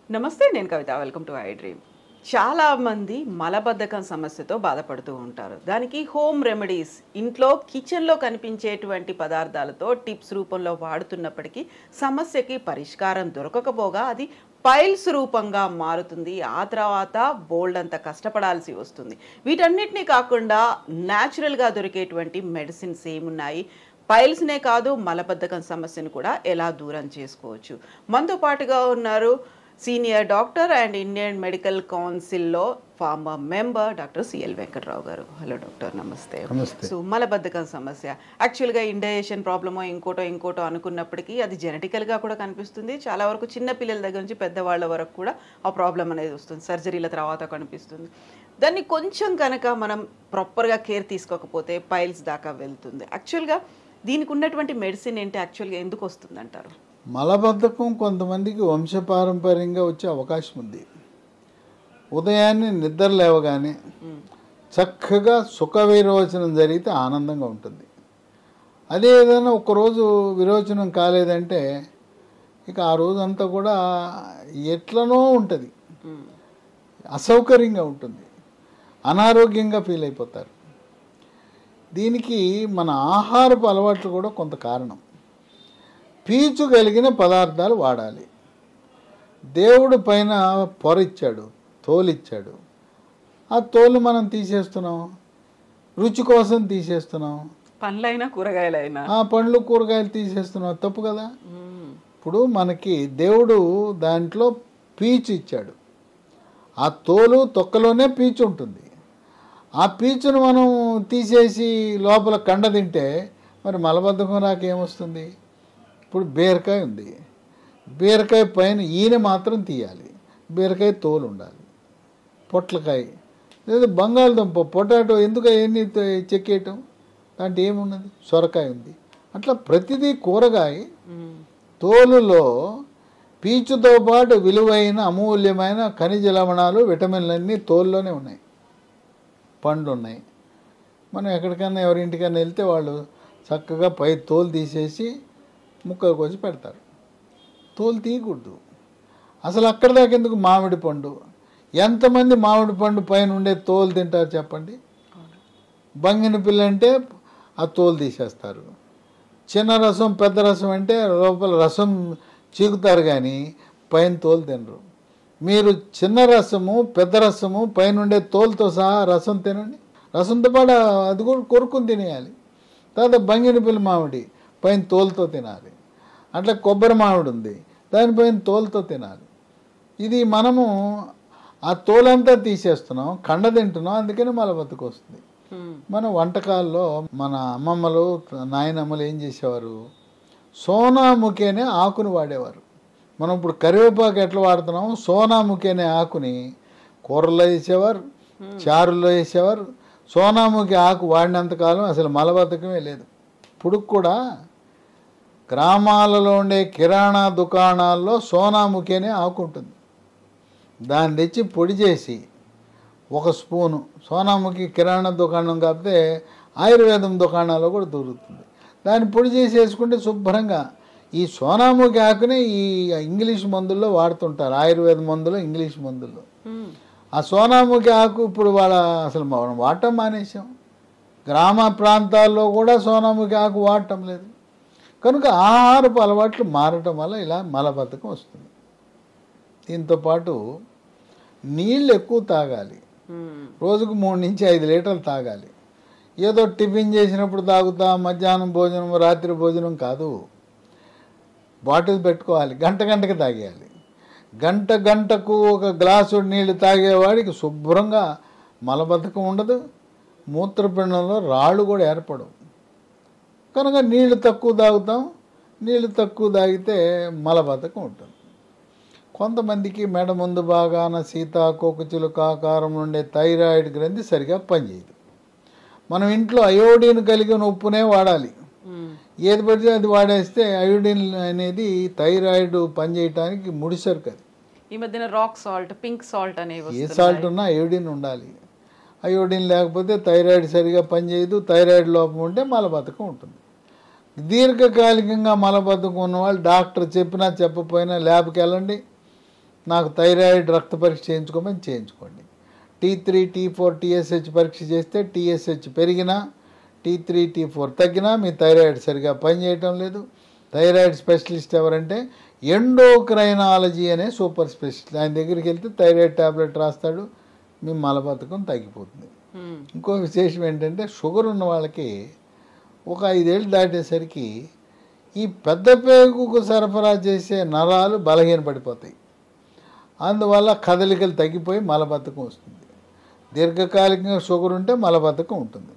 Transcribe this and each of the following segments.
నమస్తే, నేను Kavitha. Welcome to I dream. చాలామంది మలబద్ధకం సమస్యతో బాధపడుతూ ఉంటారు. దానికి హోమ్ రెమెడీస్, ఇంట్లో కిచెన్లో కనిపించేటువంటి పదార్థాలతో టిప్స్ రూపంలో వాడుతున్నప్పటికీ సమస్యకి పరిష్కారం దొరకకపోగా అది పైల్స్ రూపంగా మారుతుంది. ఆ తర్వాత బోల్డ్ అంత కష్టపడాల్సి వస్తుంది. వీటన్నిటినీ కాకుండా న్యాచురల్గా దొరికేటువంటి మెడిసిన్స్ ఏమున్నాయి, పైల్స్నే కాదు మలబద్ధకం సమస్యను కూడా ఎలా దూరం చేసుకోవచ్చు? మనతో పాటుగా ఉన్నారు senior doctor and Indian medical కౌన్సిల్లో former member doctor CL Venkatrao garu. Hello doctor, నమస్తే. సో మలబద్ధకం సమస్య యాక్చువల్గా ఇండైజెషన్ ప్రాబ్లమో ఇంకోటో అనుకున్నప్పటికీ అది జెనెటికల్గా కూడా కనిపిస్తుంది. చాలా వరకు చిన్న పిల్లల దగ్గర నుంచి పెద్దవాళ్ళ వరకు కూడా ఆ ప్రాబ్లం అనేది వస్తుంది. సర్జరీల తర్వాత కనిపిస్తుంది. దాన్ని కొంచెం కనుక మనం ప్రాపర్గా కేర్ తీసుకోకపోతే పైల్స్ దాకా వెళ్తుంది. యాక్చువల్గా దీనికి ఉన్నటువంటి మెడిసిన్ ఏంటి, యాక్చువల్గా ఎందుకు వస్తుంది అంటారు? మలబద్ధకం కొంతమందికి వంశపారంపర్యంగా వచ్చే అవకాశం ఉంది. ఉదయాన్నే నిద్ర లేవగానే చక్కగా సుఖ విరోచనం జరిగితే ఆనందంగా ఉంటుంది. అదే ఏదైనా ఒకరోజు విరోచనం కాలేదంటే ఇక ఆ రోజంతా కూడా ఎట్లనో ఉంటుంది, అసౌకర్యంగా ఉంటుంది, అనారోగ్యంగా ఫీల్ అయిపోతారు. దీనికి మన ఆహారపు అలవాట్లు కూడా కొంత కారణం. పీచు కలిగిన పదార్థాలు వాడాలి. దేవుడు పైన పొర ఇచ్చాడు, తోలిచ్చాడు. ఆ తోలు మనం తీసేస్తున్నాం, రుచి కోసం తీసేస్తున్నాం. పండ్లైనా కూరగాయలైనా పండ్లు కూరగాయలు తీసేస్తున్నాం, తప్పు కదా. ఇప్పుడు మనకి దేవుడు దాంట్లో పీచు ఇచ్చాడు. ఆ తోలు తొక్కలోనే పీచు ఉంటుంది. ఆ పీచును మనం తీసేసి లోపల కండ తింటే మరి మలబద్ధకం రాకేమొస్తుంది? ఇప్పుడు బీరకాయ ఉంది, బీరకాయ పైన ఈయన మాత్రం తీయాలి, బీరకాయ తోలు ఉండాలి. పొట్లకాయ లేదా బంగాళదుంప, పొటాటో ఎందుకు ఎన్ని చెక్కేయటం? దాంట్లో ఏమున్నది? సొరకాయ ఉంది. అట్లా ప్రతిదీ కూరగాయ తోలులో పీచుతో పాటు విలువైన అమూల్యమైన ఖనిజ లవణాలు, విటమిన్లన్నీ తోలులోనే ఉన్నాయి. పండ్లు ఉన్నాయి. మనం ఎక్కడికైనా ఎవరింటికైనా వెళ్తే వాళ్ళు చక్కగా పై తోలు తీసేసి ముక్కలు కోసి పెడతారు. తోలు తీయకూడదు అసలు. అక్కడ దాకా ఎందుకు? మామిడి పండు, ఎంతమంది మామిడి పండు పైన ఉండే తోలు తింటారు చెప్పండి? బంగిన పిల్ల అంటే ఆ తోలు తీసేస్తారు. చిన్న రసం పెద్ద రసం అంటే లోపల రసం చీకుతారు కానీ పైన తోలు తినరు. మీరు చిన్న రసము పెద్ద రసము పైన ఉండే తోలుతో సహా రసం తినండి. రసంతో పాటు అది కూడా కొరుకుని తినేయాలి. తర్వాత బంగిన పిల్ల మామిడి పైన తోలుతో తినాలి. అట్లా కొబ్బరి మామిడి ఉంది, దానిపైన తోలుతో తినాలి. ఇది మనము ఆ తోలంతా తీసేస్తున్నాం, కండ తింటున్నాం, అందుకని మలబద్ధకం వస్తుంది. మన వంటకాల్లో మన అమ్మమ్మలు నాయనమ్మలు ఏం చేసేవారు? సోనాముఖి అనే ఆకును వాడేవారు. మనం ఇప్పుడు కరివేపాకు ఎట్లా వాడుతున్నాం? సోనాముఖి అనే ఆకుని కూరల్లో వేసేవారు, చారుల్లో వేసేవారు. సోనాముఖి ఆకు వాడినంతకాలం అసలు మలబద్ధకమే లేదు. ఇప్పుడు కూడా గ్రామాలలో ఉండే కిరాణా దుకాణాల్లో సోనాముఖి అనే ఆకు ఉంటుంది. దాన్ని తెచ్చి పొడి చేసి 1 స్పూను సోనాముఖి కిరాణా దుకాణం కాకపోతే ఆయుర్వేదం దుకాణాల్లో కూడా దొరుకుతుంది. దాన్ని పొడి చేసి వేసుకుంటే శుభ్రంగా. ఈ సోనాముఖి ఆకునే ఈ ఇంగ్లీష్ మందుల్లో వాడుతుంటారు, ఆయుర్వేద మందులు, ఇంగ్లీష్ మందుల్లో. ఆ సోనాముఖి ఆకు ఇప్పుడు అసలు మనం వాడటం మానేసాం. గ్రామ ప్రాంతాల్లో కూడా సోనాముఖి ఆకు వాడటం లేదు. కనుక ఆహారపు అలవాట్లు మారటం వల్ల ఇలా మలబద్ధకం వస్తుంది. దీంతోపాటు నీళ్ళు ఎక్కువ తాగాలి. రోజుకు 3 నుంచి 5 లీటర్లు తాగాలి. ఏదో టిఫిన్ చేసినప్పుడు తాగుతా, మధ్యాహ్నం భోజనం, రాత్రి భోజనం కాదు. బాటిల్ పెట్టుకోవాలి, గంటకి తాగేయాలి. గంటకు 1 గ్లాసు నీళ్ళు తాగేవాడికి శుభ్రంగా మలబద్ధకం ఉండదు, మూత్రపిండంలో రాళ్ళు కూడా ఏర్పడవు. కనుక నీళ్లు తక్కువ తాగుతాం. నీళ్లు తక్కువ తాగితే మలబద్ధకం ఉంటుంది. కొంతమందికి మెడ ముందు భాగాన సీతాకోకచిలుక ఆకారం ఉండే థైరాయిడ్ గ్రంథి సరిగా పనిచేయదు. మనం ఇంట్లో అయోడిన్ కలిగిన ఉప్పునే వాడాలి. ఏది పడితే అది వాడేస్తే అయోడిన్ అనేది థైరాయిడ్ పనిచేయటానికి ముడిసరుకు. అది ఈ మధ్యన రాక్ సాల్ట్, పింక్ సాల్ట్ అనేవి, ఏ సాల్ట్ ఉన్నా అయోడిన్ ఉండాలి. అయోడిన్ లేకపోతే థైరాయిడ్ సరిగా పనిచేయదు. థైరాయిడ్ లోపం ఉంటే మలబద్ధకం ఉంటుంది. దీర్ఘకాలికంగా మలబద్ధకం ఉన్నవాళ్ళు డాక్టర్ చెప్పినా చెప్పకపోయినా ల్యాబ్కి వెళ్ళండి, నాకు థైరాయిడ్ రక్త పరీక్ష చేయించుకోమని చేయించుకోండి. T3 T4 TSH పరీక్ష చేస్తే TSH పెరిగినా T3 T4 తగ్గినా మీ థైరాయిడ్ సరిగా పనిచేయటం లేదు. థైరాయిడ్ స్పెషలిస్ట్ ఎవరంటే ఎండోక్రైనాలజీ అనే సూపర్ స్పెషలిస్ట్. ఆయన దగ్గరికి వెళ్తే థైరాయిడ్ ట్యాబ్లెట్ రాస్తాడు, మీ మలబద్ధకం తగ్గిపోతుంది. ఇంకో విశేషం ఏంటంటే షుగర్ ఉన్న వాళ్ళకి ఒక 5 ఏళ్ళు దాటేసరికి ఈ పెద్ద పేగుకు సరఫరా చేసే నరాలు బలహీనపడిపోతాయి. అందువల్ల కదలికలు తగ్గిపోయి మలబద్ధకం వస్తుంది. దీర్ఘకాలికంగా షుగర్ ఉంటే మలబద్ధకం ఉంటుంది.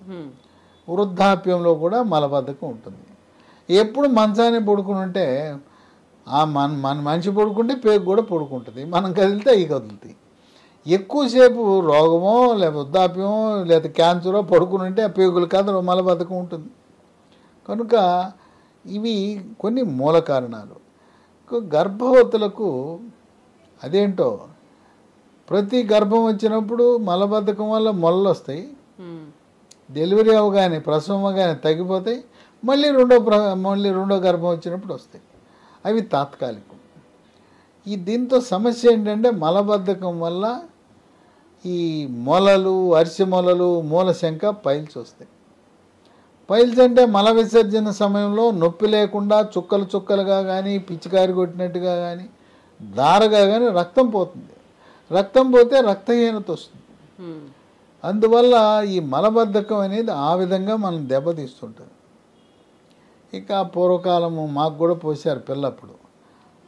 వృద్ధాప్యంలో కూడా మలబద్ధకం ఉంటుంది. ఎప్పుడు మంచాన్ని పడుకుని ఉంటే మన మనిషి పడుకుంటే పేగు కూడా పడుకుంటుంది, మనం కదిలితే అవి కదులుతాయి. ఎక్కువసేపు రోగమో లేదా వృద్ధాప్యమో లేదా క్యాన్సరో పడుకుని ఉంటే ఆ పేగులు కదలు మలబద్ధకం ఉంటుంది. కనుక ఇవి కొన్ని మూల కారణాలు. గర్భవతులకు అదేంటో ప్రతి గర్భం వచ్చినప్పుడు మలబద్ధకం వల్ల మొలలు వస్తాయి, డెలివరీ అవగానే ప్రసవం అవగానే తగ్గిపోతాయి, మళ్ళీ రెండో గర్భం వచ్చినప్పుడు వస్తాయి. అవి తాత్కాలికం. దీంతో సమస్య ఏంటంటే మలబద్ధకం వల్ల ఈ మొలలు, అరిసె మొలలు, మూలశంక, పైల్స్ వస్తాయి. పైల్స్ అంటే మల విసర్జన సమయంలో నొప్పి లేకుండా చుక్కలు చుక్కలుగా కానీ పిచ్చికారి కొట్టినట్టుగా కానీ దారగా కానీ రక్తం పోతుంది. రక్తం పోతే రక్తహీనత వస్తుంది. అందువల్ల ఈ మలబద్ధకం అనేది ఆ విధంగా మనం దెబ్బతీస్తుంటుంది. ఇక పూర్వకాలము మాకు కూడా పోసారు పిల్లప్పుడు,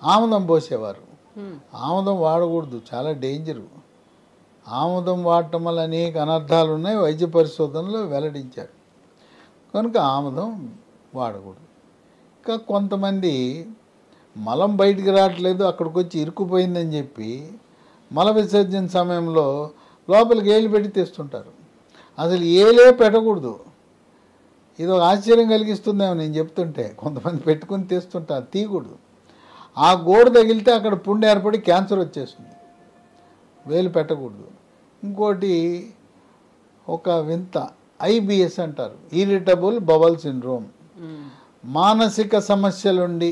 ఆముదం పోసేవారు. ఆముదం వాడకూడదు, చాలా డేంజరు. ఆముదం వాడటం వల్ల అనేక అనర్థాలు ఉన్నాయి, వైద్య పరిశోధనలో వెల్లడించారు. కనుక ఆముదం వాడకూడదు. ఇంకా కొంతమంది మలం బయటికి రావట్లేదు, అక్కడికి వచ్చి ఇరుక్కుపోయిందని చెప్పి మల విసర్జన సమయంలో లోపలికి ఏళ్ళు పెట్టి తెస్తుంటారు. అసలు ఏలే పెట్టకూడదు. ఇది ఒక ఆశ్చర్యం కలిగిస్తుందేమో నేను చెప్తుంటే. కొంతమంది పెట్టుకుని తెస్తుంటారు, తీయకూడదు. ఆ గోడు తగిలితే అక్కడ పుండు ఏర్పడి క్యాన్సర్ వచ్చేస్తుంది. వేలు పెట్టకూడదు. ఇంకోటి ఒక వింత IBS అంటారు, ఇరిటబుల్ బవల్ సిండ్రోమ్. మానసిక సమస్యలుండి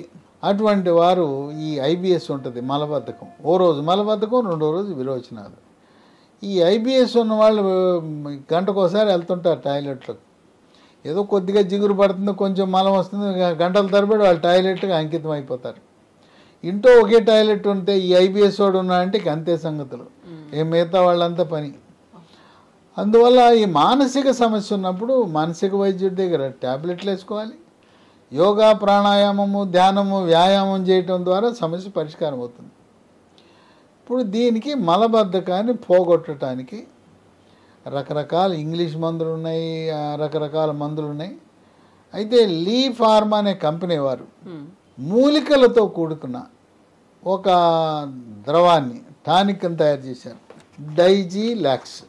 అటువంటి వారు ఈ IBS ఉంటుంది, మలబద్ధకం. ఓ రోజు మలబద్ధకం, రెండో రోజు విరోచనాలు. ఈ IBS ఉన్న వాళ్ళు గంటకోసారి వెళ్తుంటారు టాయిలెట్లకు. ఏదో కొద్దిగా జిగురు పడుతుంది, కొంచెం మలం వస్తుంది, గంటల తరబడి వాళ్ళు టాయిలెట్కి అంకితం అయిపోతారు. ఇంట్లో ఒకే టాయిలెట్ ఉంటే ఈ IBS వాడు ఉన్నాడంటే అంతే సంగతులు, మిగతా వాళ్ళంతా పని. అందువల్ల ఈ మానసిక సమస్య ఉన్నప్పుడు మానసిక వైద్యుడి దగ్గర ట్యాబ్లెట్లు వేసుకోవాలి. యోగా, ప్రాణాయామము, ధ్యానము, వ్యాయామం చేయటం ద్వారా సమస్య పరిష్కారం అవుతుంది. ఇప్పుడు దీనికి మలబద్ధకాన్ని పోగొట్టడానికి రకరకాల ఇంగ్లీష్ మందులు ఉన్నాయి, రకరకాల మందులు ఉన్నాయి. అయితే లీ ఫార్మా అనే కంపెనీ వారు మూలికలతో కూడుకున్న ఒక ద్రవాన్ని, టానిక్ అని తయారు చేశారు, డైజీలాక్స్.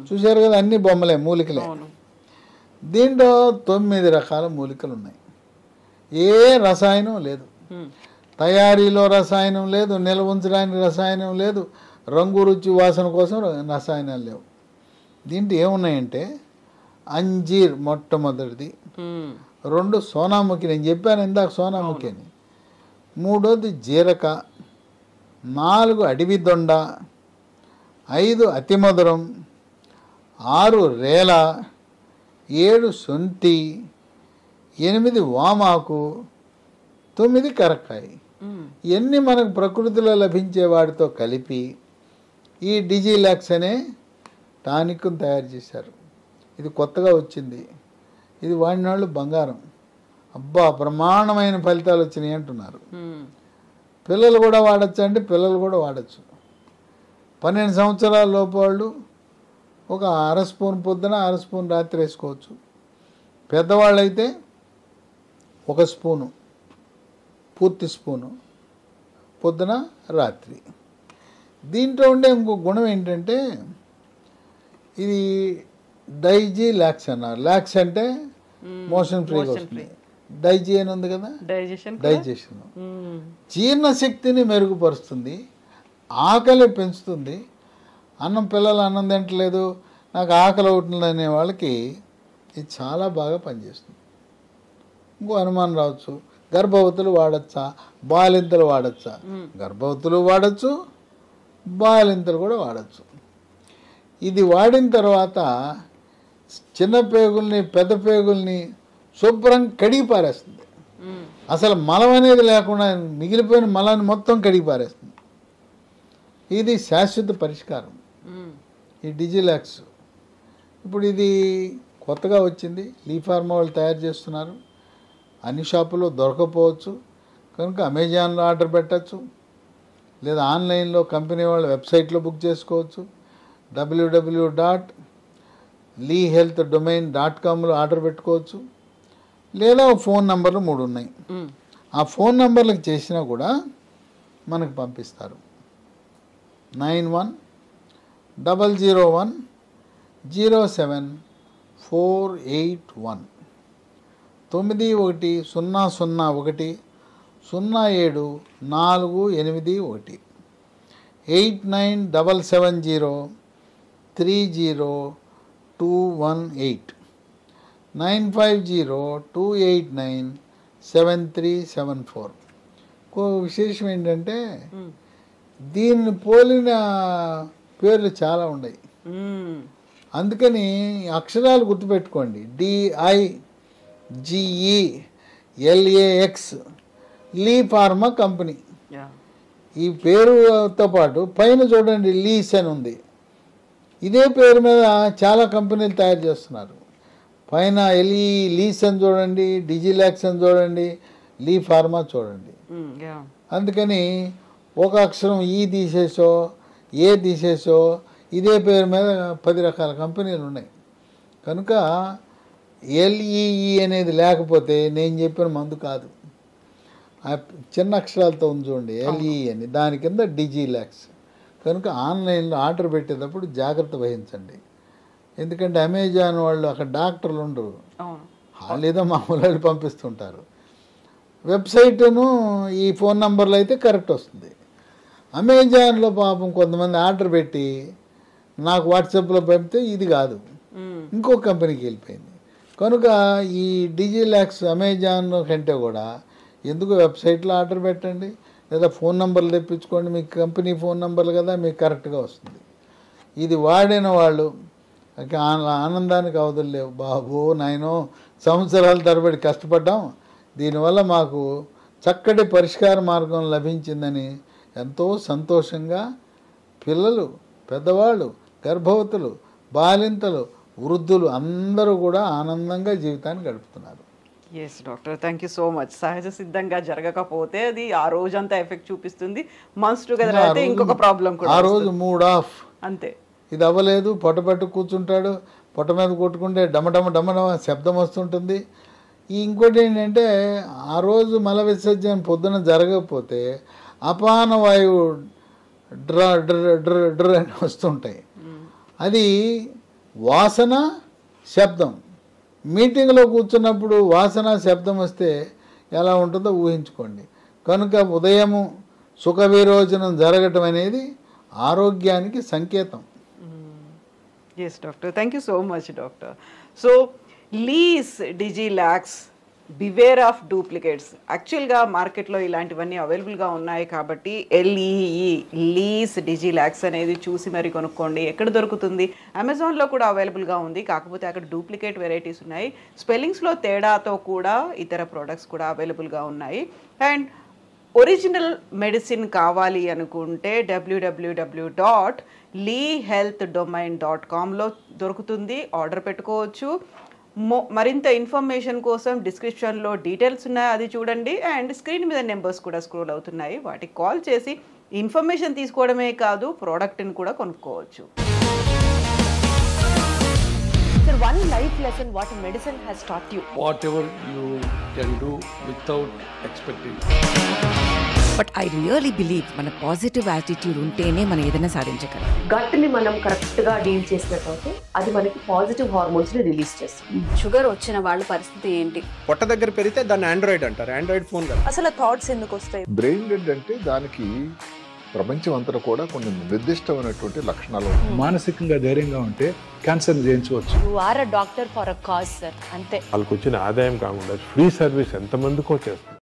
చూశారు కదా, అన్ని బొమ్మలే, మూలికలే. దీంట్లో 9 రకాల మూలికలు ఉన్నాయి. ఏ రసాయనం లేదు, తయారీలో రసాయనం లేదు, నిల్వ ఉంచడానికి రసాయనం లేదు, రంగు రుచి వాసన కోసం రసాయనాలు లేవు. దీంట్లో ఏమున్నాయంటే అంజీర్ మొట్టమొదటిది, 2 సోనాముఖి, నేను చెప్పాను ఇందాక సోనాముఖి అని, 3వది జీరక, 4 అడవి దొండ, 5 అతిమధురం, 6 రేల, 7 శొంఠి, 8 వామాకు, 9 కరక్కాయ. ఇవన్నీ మనకు ప్రకృతిలో లభించే వాటితో కలిపి ఈ డిజిలాక్స్ అనే టానిక్ను తయారు చేశారు. ఇది కొత్తగా వచ్చింది. ఇది వాడిన వాళ్ళు బంగారం. అబ్బా, బ్రహ్మాండమైన ఫలితాలు వచ్చినాయి అంటున్నారు. పిల్లలు కూడా వాడచ్చు అంటే పిల్లలు కూడా వాడచ్చు. 12 సంవత్సరాల లోపు వాళ్ళు ఒక 1/2 స్పూన్ పొద్దున, 1/2 స్పూన్ రాత్రి వేసుకోవచ్చు. పెద్దవాళ్ళు అయితే 1 స్పూను, పూర్తి స్పూను పొద్దున, రాత్రి. దీంట్లో ఉండే ఇంకో గుణం ఏంటంటే ఇది డైజీలాక్స్ అన్నారు. లాక్స్ అంటే మోషన్ ఫ్రీగా వస్తుంది. డైజీ అని ఉంది కదా, డైజెషన్. జీర్ణశక్తిని మెరుగుపరుస్తుంది, ఆకలి పెంచుతుంది. పిల్లలు అన్నం తింటలేదు, నాకు ఆకలి అవుతుంది అనే వాళ్ళకి ఇది చాలా బాగా పనిచేస్తుంది. ఇంకో అనుమానం రావచ్చు, గర్భవతులు వాడచ్చా, బాలింతలు వాడచ్చా? గర్భవతులు వాడచ్చు, బాలింతలు కూడా వాడచ్చు. ఇది వాడిన తర్వాత చిన్న పేగుల్ని పెద్ద పేగుల్ని శుభ్రం కడిగి పారేస్తుంది. అసలు మలం అనేది లేకుండా మిగిలిపోయిన మలాన్ని మొత్తం కడిగి పారేస్తుంది. ఇది శాశ్వత పరిష్కారం ఈ డిజిలాక్స్. ఇప్పుడు ఇది కొత్తగా వచ్చింది, లీ ఫార్మా వాళ్ళు తయారు చేస్తున్నారు. అన్ని షాపుల్లో దొరకపోవచ్చు కనుక అమెజాన్లో ఆర్డర్ పెట్టచ్చు, లేదా ఆన్లైన్లో కంపెనీ వాళ్ళ వెబ్సైట్లో బుక్ చేసుకోవచ్చు. www.leehealthdomain.comలో ఆర్డర్ పెట్టుకోవచ్చు, లేదా ఫోన్ నంబర్లు 3 ఉన్నాయి. ఆ ఫోన్ నంబర్లకు చేసినా కూడా మనకు పంపిస్తారు. 9100107481 9100107481 8977030218 9502897374. ఇంకో విశేషం ఏంటంటే దీన్ని పోలిన పేర్లు చాలా ఉన్నాయి. అందుకని అక్షరాలు గుర్తుపెట్టుకోండి. DIGELAX లీ ఫార్మా కంపెనీ. ఈ పేరుతో పాటు పైన చూడండి లీస్ అని ఉంది. ఇదే పేరు మీద చాలా కంపెనీలు తయారు చేస్తున్నారు. పైన లీస్ అని చూడండి, డిజిలాక్స్ అని చూడండి, లీ ఫార్మా చూడండి. అందుకని ఒక అక్షరం ఈ తీసేసో ఏ తీసేసో ఇదే పేరు మీద 10 రకాల కంపెనీలు ఉన్నాయి. కనుక LEE అనేది లేకపోతే నేను చెప్పిన మందు కాదు. ఆ చిన్న అక్షరాలతో ఉంది చూడండి LEE అని, దాని కింద డిజిలాక్స్. కనుక ఆన్లైన్లో ఆర్డర్ పెట్టేటప్పుడు జాగ్రత్త వహించండి. ఎందుకంటే అమెజాన్ వాళ్ళు అక్కడ డాక్టర్లు ఉండరు, వాళ్ళు ఏదో మామూలు వాళ్ళు పంపిస్తుంటారు. వెబ్సైటును ఈ ఫోన్ నంబర్లో అయితే కరెక్ట్ వస్తుంది. అమెజాన్లో పాపం కొంతమంది ఆర్డర్ పెట్టి నాకు వాట్సాప్లో పంపితే ఇది కాదు, ఇంకో కంపెనీకి వెళ్ళిపోయింది. కనుక ఈ డిజిలాక్స్ అమెజాన్ కంటే కూడా ఎందుకు వెబ్సైట్లో ఆర్డర్ పెట్టండి, లేదా ఫోన్ నంబర్లు తెప్పించుకోండి. మీకు కంపెనీ ఫోన్ నంబర్లు కదా, మీకు కరెక్ట్గా వస్తుంది. ఇది వాడిన వాళ్ళు ఆనందానికి అవధులు లేవు. బాబో నాయనో, సంవత్సరాల తరబడి కష్టపడ్డాం, దీనివల్ల మాకు చక్కటి పరిష్కార మార్గం లభించిందని ఎంతో సంతోషంగా పిల్లలు, పెద్దవాళ్ళు, గర్భవతులు, బాలింతలు, వృద్ధులు అందరూ కూడా ఆనందంగా జీవితాన్ని గడుపుతున్నారు. Yes doctor, thank you so much. సహజ సిద్ధంగా జరగకపోతే అది ఆ రోజంతా ఎఫెక్ట్ చూపిస్తుంది. మంత్స్ టుగెదర్ అయితే ఇంకొక ప్రాబ్లం కూడా, ఆ రోజు మూడ్ ఆఫ్ అంతే. ఇది అవ్వలేదు, పొట్టపెట్టు కూర్చుంటాడు, పొట్ట మీద కొట్టుకుంటే డమడమ డమడమ శబ్దం వస్తుంటుంది. ఇంకోటి ఏంటంటే ఆ రోజు మల విసర్జన పొద్దున జరగకపోతే అపాన వాయువు డ్ర డ్ర డ్ర డ్ర అని వస్తుంటాయి. అది వాసన శబ్దం. మీటింగ్లో కూర్చున్నప్పుడు వాసన శబ్దం వస్తే ఎలా ఉంటుందో ఊహించుకోండి. కనుక ఉదయము సుఖ విరోచనం జరగటం అనేది ఆరోగ్యానికి సంకేతం. Yes doctor, thank you so much doctor. So లీస్ డిజిలాక్స్, బివేర్ ఆఫ్ డూప్లికేట్స్. యాక్చువల్గా మార్కెట్లో ఇలాంటివన్నీ అవైలబుల్గా ఉన్నాయి కాబట్టి LEE లీస్ డిజిలాక్స్ అనేది చూసి మరి కొనుక్కోండి. ఎక్కడ దొరుకుతుంది? అమెజాన్లో కూడా అవైలబుల్గా ఉంది, కాకపోతే అక్కడ డూప్లికేట్ వెరైటీస్ ఉన్నాయి. స్పెల్లింగ్స్లో తేడాతో కూడా ఇతర ప్రోడక్ట్స్ కూడా అవైలబుల్గా ఉన్నాయి. అండ్ ఒరిజినల్ మెడిసిన్ కావాలి అనుకుంటే www.leehealthdomain.comలో దొరుకుతుంది, ఆర్డర్ పెట్టుకోవచ్చు. మరింత ఇన్ఫర్మేషన్ కోసం డిస్క్రిప్షన్లో డీటెయిల్స్ ఉన్నాయి, అది చూడండి. అండ్ స్క్రీన్ మీద నెంబర్స్ కూడా స్క్రోల్ అవుతున్నాయి, వాటికి కాల్ చేసి ఇన్ఫర్మేషన్ తీసుకోవడమే కాదు, ప్రోడక్ట్ని కూడా కొనుక్కోవచ్చు. Sir, one life lesson what medicine has taught you. Whatever you can do without expecting. But I really believe మన పాజిటివ్ యాటిట్యూడ్ ఉంటేనే మనం ఏదైనా సాధించగలం. గట్ని మనం కరెక్ట్గా డీల్ చేసినట్లయితే అది మనకి పాజిటివ్ హార్మోన్స్ని రిలీజ్ చేస్తుంది. షుగర్ వచ్చిన వాళ్ళ పరిస్థితి ఏంటి? పొట్ట దగ్గర పెరిగితే దాన్ని ఆండ్రాయిడ్ అంటారు, ఆండ్రాయిడ్ ఫోన్ కదా. అసలు థాట్స్ ఎందుకు వస్తాయి? బ్రెయిన్ డెడ్ అంటే దానికి ప్రపంచం అంతా కూడా కొన్ని నిర్దిష్టమైనటువంటి లక్షణాలు ఉన్నాయి. మానసికంగా ధైర్యంగా ఉంటే క్యాన్సర్ జయించవచ్చు. You are a doctor for a cause sir, అంతే. వాళ్ళకి వచ్చిన ఆదాయం కాకుండా ఫ్రీ సర్వీస్ ఎంతమందికో చేస్తుంది.